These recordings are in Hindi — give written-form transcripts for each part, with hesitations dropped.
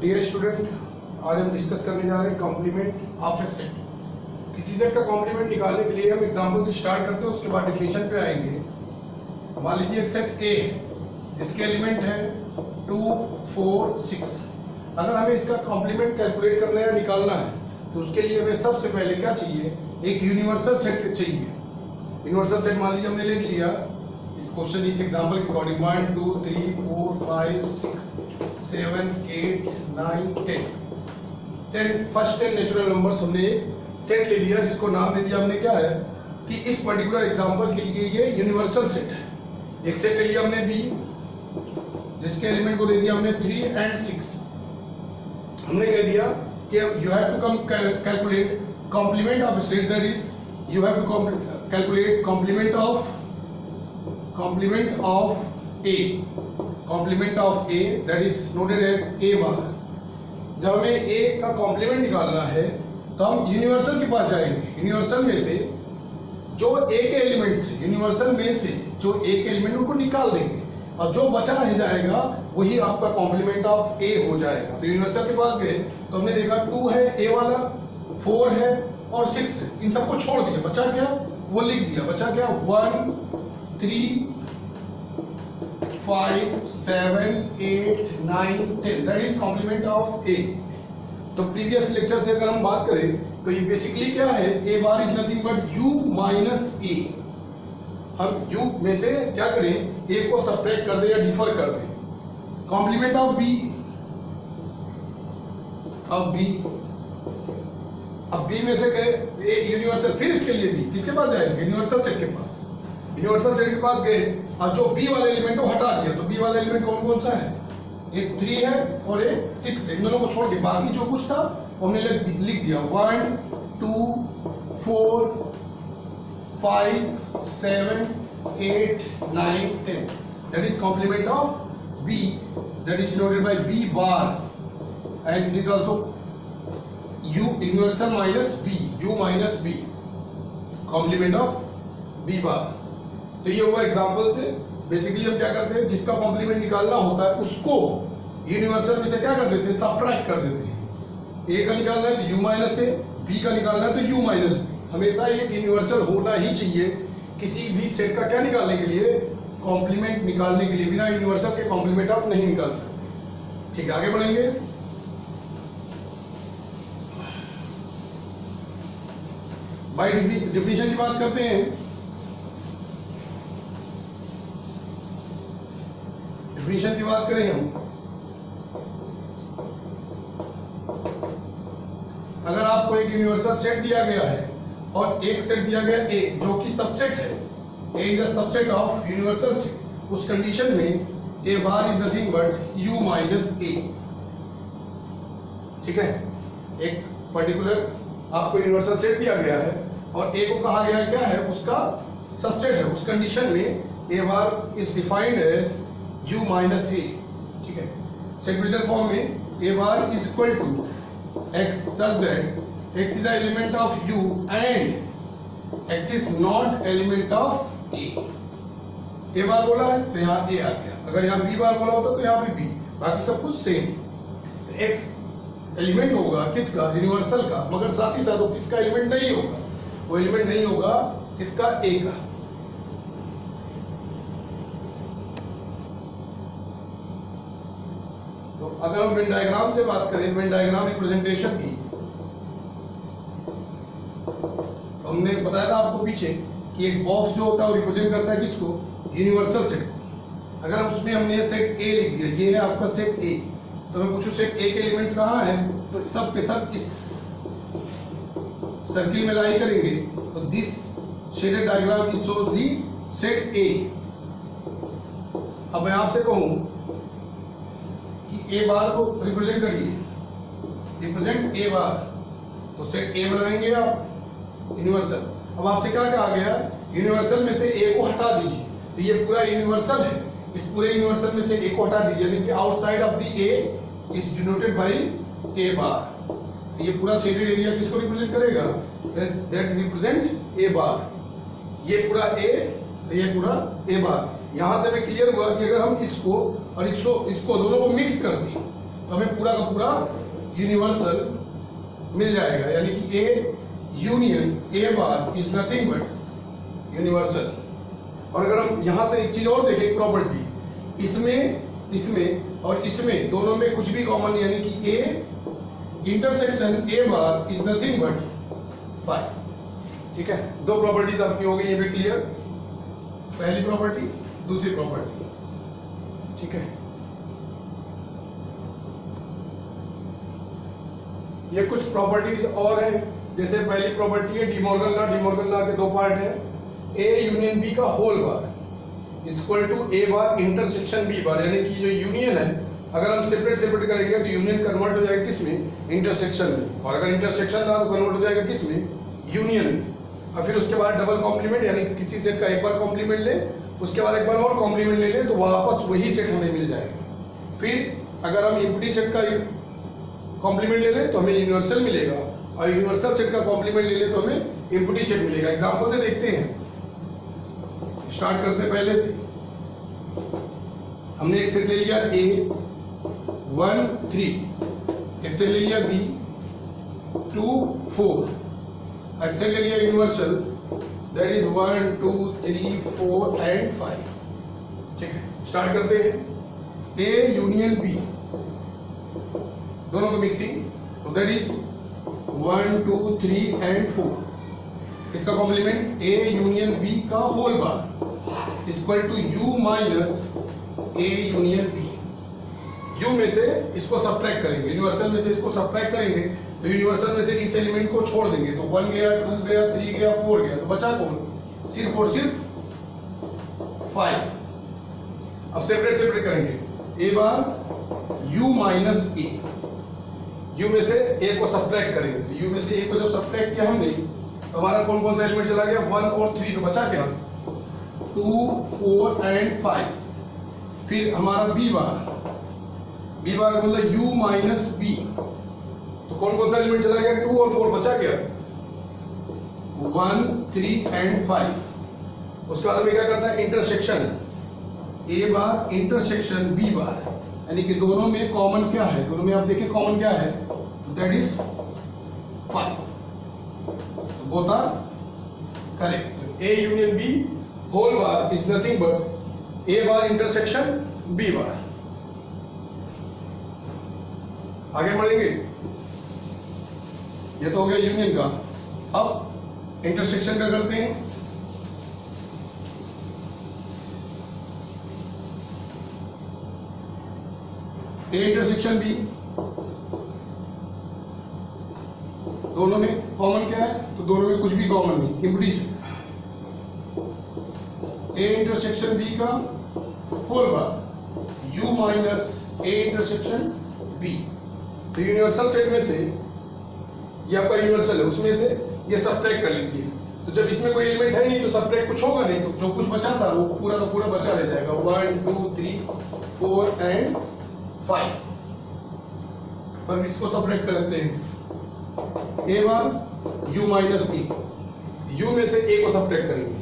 डियर स्टूडेंट, आज हम डिस्कस करने जा रहे हैं कॉम्प्लीमेंट ऑफ ए सेट। किसी सेट का कॉम्प्लीमेंट निकालने के लिए हम एग्जांपल से स्टार्ट करते हैं, उसके बाद डेफिनेशन पे आएंगे। मान लीजिए एक सेट ए है, इसके एलिमेंट है 2, 4, 6। अगर हमें इसका कॉम्प्लीमेंट कैलकुलेट करना है या निकालना है तो उसके लिए हमें सबसे पहले क्या चाहिए, एक यूनिवर्सल सेट चाहिए। यूनिवर्सल सेट मान लीजिए हमने लिख लिया इस क्वेश्चन, इस एग्जांपल के अकॉर्डिंग 1, 2, 3, 4, 5, 6, 7, 8, 9, 10 फर्स्ट 10 नेचुरल नंबर्स हमने सेट ले लिया, जिसको नाम दे दिया हमने क्या है कि इस पर्टिकुलर एग्जांपल के लिए ये यूनिवर्सल सेट है। एक सेट ले लिया हमने बी, जिसके एलिमेंट को दे दिया हमने 3 and 6। हमने कह दिया कि you have to calculate complement of set, that is you have to calculate complement of A that is noted as A bar. जब हमें ए का कॉम्प्लीमेंट निकालना है तो हम यूनिवर्सल के पास जाएंगे। यूनिवर्सल में से जो ए के एलिमेंट्स है, यूनिवर्सल में से जो ए के एलिमेंट उनको निकाल देंगे और जो बचा रह जाएगा वही आपका कॉम्प्लीमेंट ऑफ ए हो जाएगा। तो यूनिवर्सल के पास गए तो हमने देखा 2 है ए वाला, 4 है और 6 है, इन सबको छोड़ दिया, बचा क्या वो लिख दिया। बचा क्या 1, 3, 5, 7, 8, 9, 10 दैट इज कॉम्प्लीमेंट ऑफ ए। तो प्रीवियस लेक्चर से अगर हम बात करें तो ये बेसिकली क्या है, A bar is nothing but U minus A. हम यू में से क्या करें, ए को सब्ट्रैक्ट कर दे या डिफर कर दे। कॉम्प्लीमेंट ऑफ बी, अब बी में से गए यूनिवर्सल, फिर इसके लिए बी किसके पास जाएंगे, यूनिवर्सल सेट के पास। यूनिवर्सल सेट के पास गए और जो बी वाले एलिमेंट को हटा दिया, तो बी वाला एलिमेंट कौन कौन सा है, एक 3 है और एक 6 है। इन दोनों को छोड़ के बाकी जो कुछ था हमने लिख दिया 1, 2, 4, 5, 7, 8, 9, 10 that is complement of B, that is denoted by B bar and it is also u universal minus b, u minus b complement of b bar. तो ये हुआ एग्जांपल से। बेसिकली हम क्या करते हैं, जिसका कॉम्प्लीमेंट निकालना होता है उसको यूनिवर्सल में से क्या कर देते हैं, सब्ट्रैक्ट कर देते हैं। a का निकालना है तो u माइनस a, b का निकालना है तो u माइनस b। हमेशा एक यूनिवर्सल होना ही चाहिए किसी भी सेट का क्या निकालने के लिए, कॉम्प्लीमेंट निकालने के लिए। बिना यूनिवर्सल के कॉम्प्लीमेंट आप नहीं निकाल सकते। ठीक है, आगे बढ़ेंगे। बाय डिफिनेशन की बात करते हैं। डिफिनेशन की बात करें हम, अगर आपको एक यूनिवर्सल सेट दिया गया है और एक सेट दिया गया ए जो कि सबसेट है, A is a subset of universal set, उस कंडीशन में A bar is nothing but U minus A. ठीक है, एक पर्टिकुलर आपको यूनिवर्सल सेट दिया गया है और ए को कहा गया है क्या है, उसका सबसेट है। उस कंडीशन में A bar is defined as U minus A. ठीक है, सेट बिल्डर फॉर्म में A bar is equal to x such that x is the element of u and x is not element of a। a बार बोला है तो यहाँ a आ गया, अगर यहाँ b बार बोला होता तो यहाँ पे b, बाकी सब कुछ सेम। तो x एलिमेंट होगा किसका, यूनिवर्सल का, मगर साथ ही साथ वो किसका एलिमेंट नहीं होगा, वो एलिमेंट नहीं होगा किसका, a का। तो अगर हम वेन डायग्राम से बात करें, वेन डायग्राम रिप्रेजेंटेशन की, तो हमने बताया था आपको पीछे कि एक बॉक्स जो होता है वो रिप्रेजेंट करता है किसको, यूनिवर्सल सेट को। अगर उसमें हमने सेट ए लिख दिया, ये है आपका सेट ए, तो मैं पूछूं सेट ए के एलिमेंट्स कहाँ हैं, तो सब के सब इस सर्किल में लाई करेंगे। तो this shaded diagram is shows the set ए। अब मैं आपसे कहूं कि ए बार को रिप्रेजेंट करिए, रिप्रेजेंट ए बार, तो सेट ए बनाएंगे आप यूनिवर्सल। अब आपसे क्या कहा गया, यूनिवर्सल में से ए को हटा दीजिए, तो ये पूरा यूनिवर्सल है, इस पूरे यूनिवर्सल में से ए को हटा दीजिए, यानी कि outside of the A is denoted by A bar. ये पूरा शेडेड एरिया किसको रिप्रेजेंट करेगा, दैट रिप्रेजेंट ए बार। ये पूरा ए, ये पूरा ए बार। यहां से हमें क्लियर हुआ कि अगर हम इसको और इसको दोनों को मिक्स कर दें तो हमें पूरा का पूरा यूनिवर्सल मिल जाएगा, यानी कि A union A bar is nothing but universal. और अगर हम यहां से एक चीज और देखें प्रॉपर्टी, इसमें और इसमें दोनों में कुछ भी कॉमन, यानी कि A intersection A bar is nothing but five. ठीक है, दो प्रॉपर्टीज आपकी हो गई ये भी क्लियर, पहली प्रॉपर्टी दूसरी प्रॉपर्टी। ठीक है, ये कुछ प्रॉपर्टीज और है, जैसे पहली प्रॉपर्टी है डिमॉर्गन लॉ। डिमॉर्गन लॉ के दो पार्ट है, ए यूनियन बी का whole bar equal to A bar intersection B bar, यानी कि जो यूनियन है अगर हम सेपरेट करेंगे तो यूनियन कन्वर्ट हो जाएगा किसमें, इंटरसेक्शन में, और अगर इंटरसेक्शन रहा तो कन्वर्ट हो जाएगा किसमें, यूनियन में। और फिर उसके बाद डबल कॉम्प्लीमेंट, यानी कि किसी सेट का एक बार कॉम्प्लीमेंट ले, उसके बाद एक बार और कॉम्प्लीमेंट ले ले, तो वापस वही सेट हमें मिल जाएगा। फिर अगर हम एम्प्टी सेट का कॉम्प्लीमेंट ले लें तो हमें यूनिवर्सल मिलेगा, और यूनिवर्सल सेट का कॉम्प्लीमेंट ले लें तो हमें एम्प्टी सेट मिलेगा। एग्जांपल से देखते हैं, स्टार्ट करते हैं पहले से। हमने एक सेट ले लिया ए 1 3, एक सेट ले लिया बी 2 4, एक सेट ले लिया यूनिवर्सल दैट इज 1 2 3 4 एंड 5। ठीक है, स्टार्ट करते हैं। ए यूनियन बी, दोनों को मिक्सिंग, तो दैट इज 1 2 3 एंड 4। इसका कॉम्प्लीमेंट ए यूनियन बी का whole bar equal to U minus A union B. U में से इसको सब्ट्रैक्ट करेंगे, यूनिवर्सल में से इसको सब्ट्रैक्ट करेंगे, तो यूनिवर्सल में से इस एलिमेंट को छोड़ देंगे, तो 1 गया 2 गया 3 गया 4 गया, तो बचा कौन, सिर्फ और सिर्फ 5। अब सेपरेट करेंगे, A bar U minus A, you में से ए को सब्ट्रैक्ट करेंगे, तो यू में से ए को जब सब्ट्रैक्ट किया हमने तो हमारा कौन कौन सा एलिमेंट चला गया, 1 और 3, तो बचा क्या 2 4 एंड 5। फिर हमारा बी बार का मतलब u माइनस बी, तो कौन कौन सा एलिमेंट चला गया 2 और 4, बचा गया 1 3 एंड 5। उसके बाद हमें क्या करना है, intersection A bar intersection B bar, यानी कि दोनों में कॉमन क्या है, दोनों में आप देखिए कॉमन क्या है, that is 5, both are correct. A union B whole bar is nothing but A bar intersection B bar. आगे बढ़ेंगे, ये तो हो गया यूनियन का। अब इंटरसेक्शन का करते हैं। ए इंटरसेक्शन बी, दोनों में कॉमन क्या है, तो दोनों में कुछ भी कॉमन नहीं, empty set. A intersection B का whole bar U minus A intersection B, तो यूनिवर्सल सेट में से ये आपका यूनिवर्सल है, उसमें से ये सब्ट्रैक्ट कर लीजिए, तो जब इसमें कोई एलिमेंट है नहीं तो सब्ट्रैक्ट कुछ होगा नहीं, तो जो कुछ बचा था वो पूरा का पूरा बचा रह जाएगा, 1 2 3 4 एंड 5। पर इसको सब्ट्रैक्ट कर लेते हैं, ए बार यू माइनस बी, यू में से ए को सब्ट्रैक्ट करेंगे,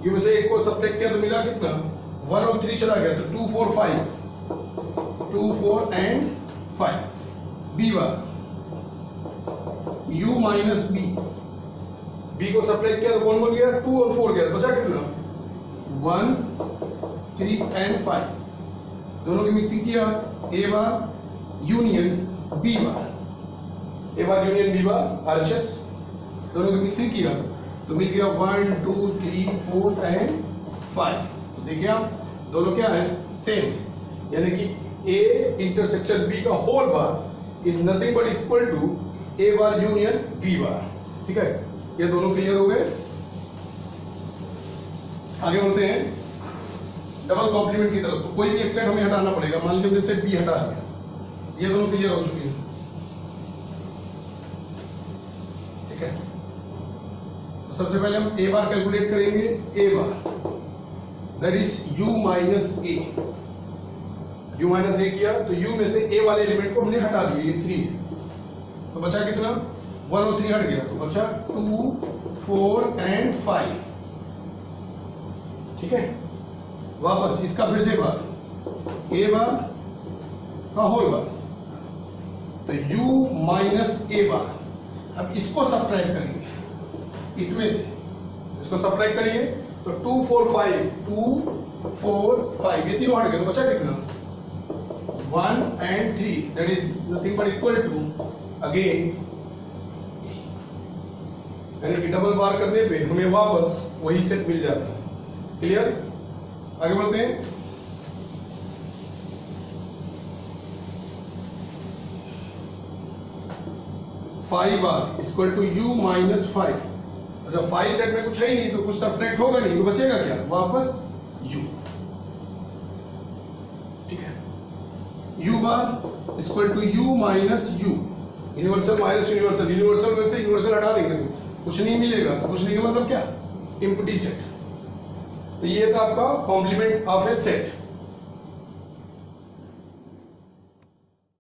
यू में से ए को सब्ट्रैक्ट किया तो मिला कितना 1 और 3 चला गया, तो 2 4 5, 2 4 and 5। B bar u minus B, B को सब्ट्रैक्ट किया तो कौन बन गया 2 और 4 गया, बचा कितना 1 3 एंड 5। दोनों की मिक्सिंग किया, ए बार यूनियन बी बार, ए बार यूनियन बी बार आरएचएस, दोनों की मिक्सिंग किया तो मिल गया 1 2 3 4 एंड 5। तो देखिए आप दोनों क्या है सेम, यानी कि ए इंटरसेक्शन बी का whole bar is nothing but equal to A bar union B bar. ठीक है, ये दोनों क्लियर हो गए। आगे बढ़ते हैं डबल कॉम्प्लीमेंट की तरफ। तो कोई भी एक सेट हमें हटाना पड़ेगा, मान लीजिए सेट बी हटा दिया, ये दोनों क्लियर हो चुके हैं। ठीक है, तो सबसे पहले हम ए बार कैलकुलेट करेंगे, A bar that is U minus A, u minus A किया तो u में से a वाले एलिमेंट को हमने हटा दिया, ये 3 है, तो बचा कितना 1 और 3 हट गया, तो बचा 2 4 एंड 5। ठीक है, वापस इसका फिर से बार, a बार का होल बार तो u माइनस ए बार। अब इसको सब्ट्रैक्ट करेंगे इसमें से, इसको सब्ट्रैक्ट करिए तो 2 4 5 2 4 5 ये तीनों हट गए तो बचा कितना 1 and 3 that is nothing but equal to again, यानी कि डबल बार करने पे हमें वापस वही सेट मिल जाता है। क्लियर? आगे बढ़ते हैं। Five are equal to U minus 5। जब 5 सेट में कुछ है ही नहीं तो कुछ सब्ट्रैक्ट होगा नहीं तो बचेगा क्या वापस u। ठीक है, u bar equal to u minus u। Universal minus universal, universal में से यूनिवर्सल हटा देंगे कुछ नहीं मिलेगा तो कुछ नहीं का मतलब क्या एम्प्टी सेट। तो ये था आपका कॉम्प्लीमेंट ऑफ ए सेट।